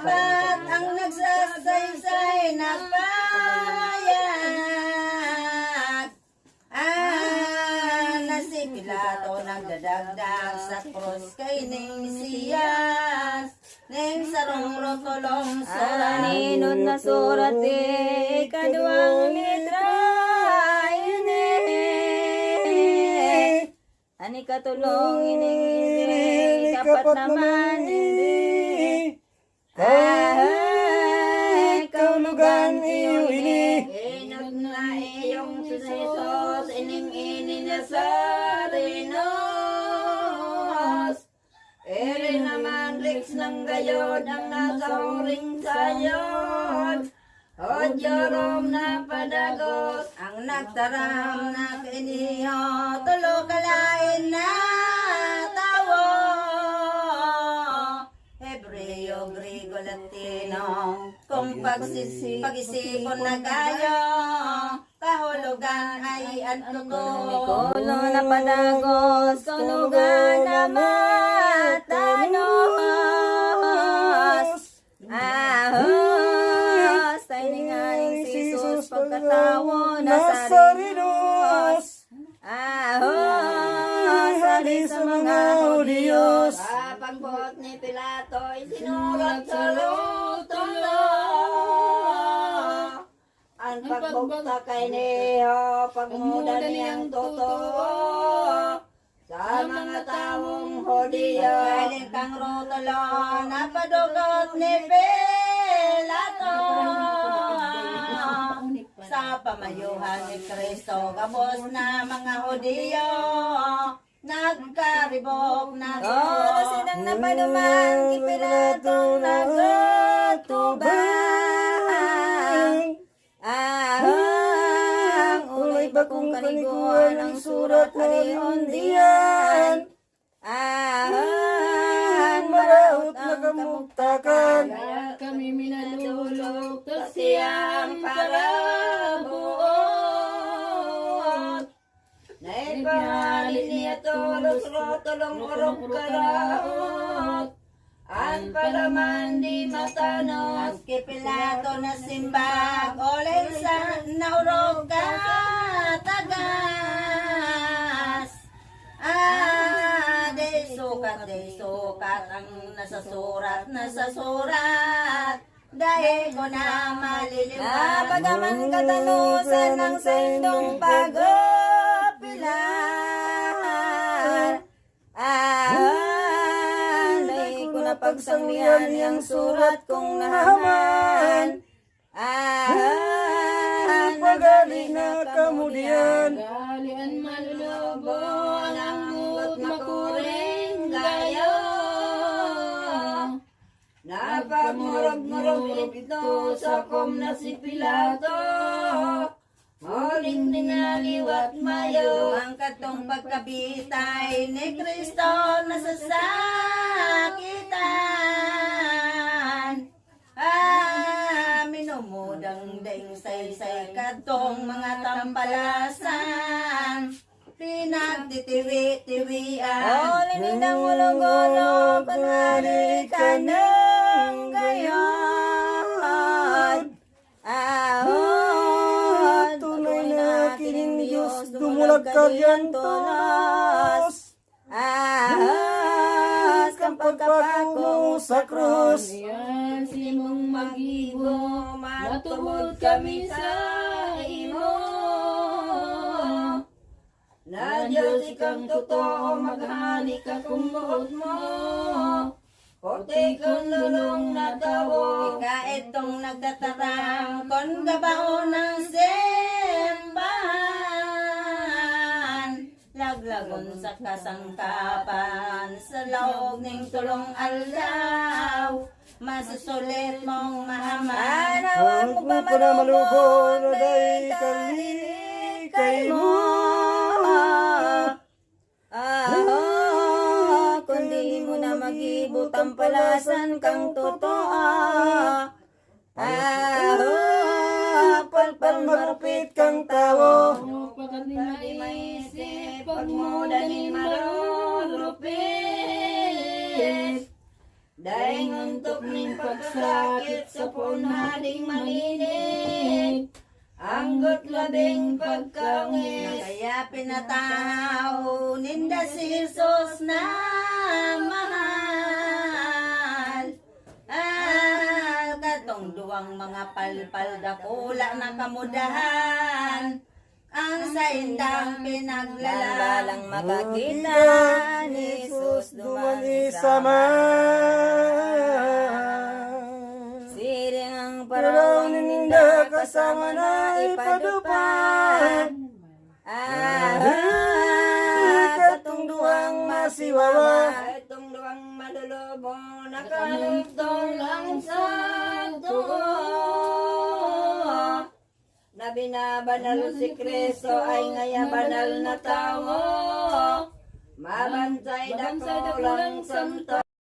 Sapat ang nagsasaysay na payag. Na si Pilato nagdadagdag sa krus kay ning Mesiyas. Ning sarong rotolong surat. Ninod na surat ikaduang litra. Ani katulong ining kapat naman hindi. Kaulugan iyo ini. Inod na iyong si Jesus ining Nazarinos. Ere naman riks ng gayod ang nakahuring sayod. O Jerome na padagos ang nagtaram na kainiho. Tulo kalain na tawo. Hebreo, Griego, Latino. Kung pag-isipon na kayo, kahulugan ay antugo. Kulo na padagos, kaulugan na matanos. Ahos, tayo nga yung si Jesus pagkatawo Nazarinos. Ahos, sali sa mga Hudiyos. Pagbuot ni Pilato, isinulat sa lutulo. Ang pagbukta kay Neho, pagmuda niyang totoo. Sa mga taong Hudiyo, galing kang rutulo, napadugot ni Pilato. Sa pamayuhan ni Kristo, kabos na mga Hudiyo, nagkaribok na Kolo silang napaduman, kay Pilato nagtubang. Ahang, uloy bagong kaniguan ang surat na rihondiyan. Ahang, maraot na kamuktakan. Kaya kami minadulog to siyang parabuot. Naipahali niya tulos rotolong urok karaot. Ang palaman di matanos, kay Pilato na simbag, olay sa naurog ka tagas. Day sukat ang nasa surat, dahil ko na maliliwan. Pagaman katanusan ng sendong pag-opilan. Dahil ko na pagsangyan yung surat kong nahaman. Pagaling na kamudian. Galian malulobo ang buot makuring gayo. Napagmurag-murag ito sa kom na si Pilato. Muling dinaliwat mayo ang katong pagkabitay ni Kristo nasasakitan. Minumudang daing say katong mga tampalasan. Pinagtitiwi-tiwian. Linidang ulong-ulong kunwari ka ng gayon. Tunay na kining Diyos, dumulag ka yan tulos. Kang pagpapako sa krus. Yan simong mag-ibo, matubod kami sa imo. Na Diyos ikang totoo, maghani ka kung buot mo. Kote kong lulong na tawo, ika itong nagtatarang, kon gabaon ng simbahan. Laglagon sa kasangkapan, sa loob ng tulong alaw, masusulit mong mahaman. Huwag mo pa malubog, naday kalikay mo. Kundi mo na mag-ibot ang palasan kang totoo. Palpal marupit kang tao. Pagkat di maisip, pagmuda ni marurupit. Daingon to Dulok ning pagsakit sa punading maninig. Anggot labing pagkaungis. Kaya pinataw ninda si Jesus na mahal. Katong duwang mga palpal dakula na kamudahan. Ang sa indang pinaglalang makakita ni Jesus dumani sa siring ang parawang ninda kasama na ipadupad. Katong duwang masiwawa. Itong duwang malulubo nakalugtong lang sa tuo. Na binabanal si Kristo ay ngaya banal na tao. Mabantay dako lang santo.